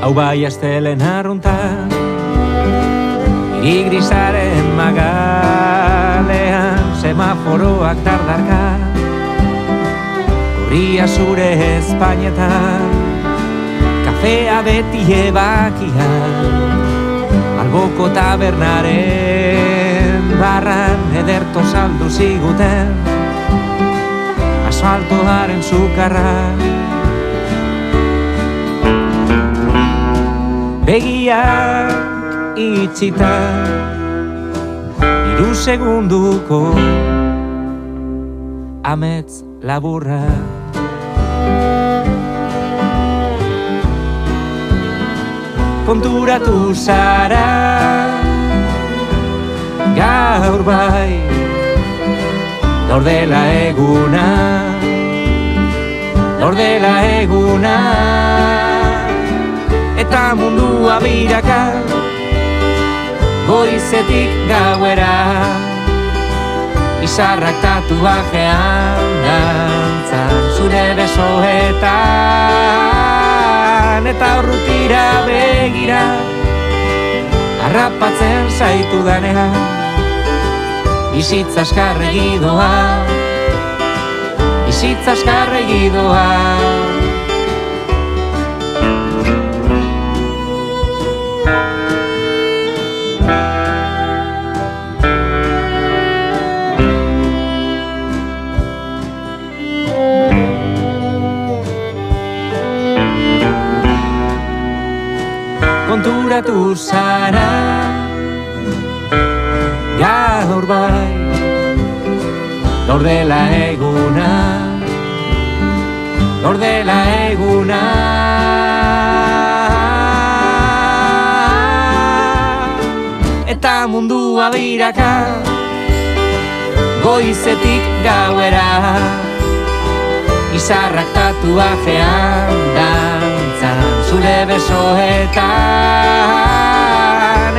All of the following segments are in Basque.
Hau bai astelen arruntan, hiri grisaren magalean, semaforoak dardarka, korria zure Espainetan, kafea beti ebakia, alboko tabernaren barran ederto saldu ziguten, asfaltoaren sukarra. Begiak itxita, 3 segunduko amets laburra. Konturatu zara, gaur bai, gaur dela eguna, gaur dela eguna. Eta mundua biraka, goizetik gauera, izarrak tatuajean dantzan zure besoetan. Eta urrutira begira, harrapatzen zaitu danean, bizitza azkarregi doa, bizitza azkarregi doa. Konturatu zara, gaur bai, gaur dela eguna, gaur dela eguna. Eta mundua biraka, goizetik gauera, izarrak tatuajean dantzan zure besoetan.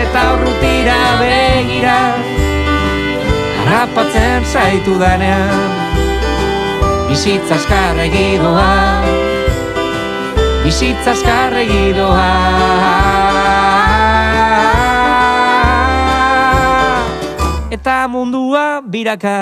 Eta urrutira begira, harrapatzen zaitu danean, bizitza azkarregi doa, bizitza azkarregi doa. Eta mundua biraka,